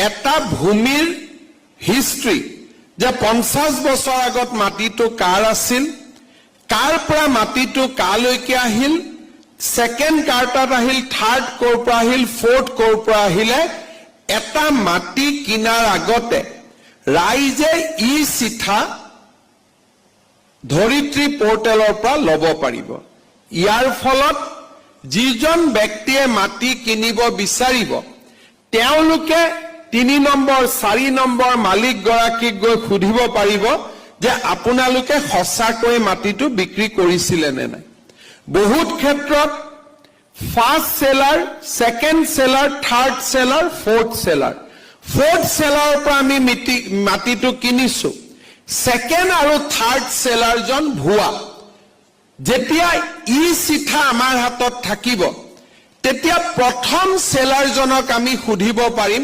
এটা ভূমিৰ হিষ্ট্ৰী যে 50 বছৰ আগত মাটিটো কাৰ আছিল, কাৰ পৰা মাটিটো কালৈকে আহিল, সেকেন্ড কাৰ্টাত আহিল, থাৰ্ড ক'ৰ পৰা আহিল, ফৰ্থ ক'ৰ পৰা আহিলে, এটা মাটি কিনাৰ আগতে ৰাইজে ই চিঠা ধৰিত্ৰী পৰ্টেলৰ পৰা ল'ব পাৰিব। ইয়াৰ ফলত যিজন ব্যক্তিয়ে মাটি কিনিব বিচাৰিব তেওঁলোকে 3 নম্বৰ 4 নম্বৰ মালিক গৰাকীক গৈ সুধিব পাৰিব যে আপোনালোকে সঁচাকৈ মাটিটো বিক্ৰী কৰিছিলে নে নাই। বহুত ক্ষেত্ৰত first seller, second seller, third seller, fourth seller, fourth সেলাৰৰ পৰা আমি মাটিটো কিনিছো, সেকেন্ড আৰু থাৰ্ড সেলাৰজন ভুৱা। যেতিয়া ই চিঠা আমাৰ হাতত থাকিব তেতিয়া প্ৰথম সেলাৰজনক আমি সুধিব পাৰিম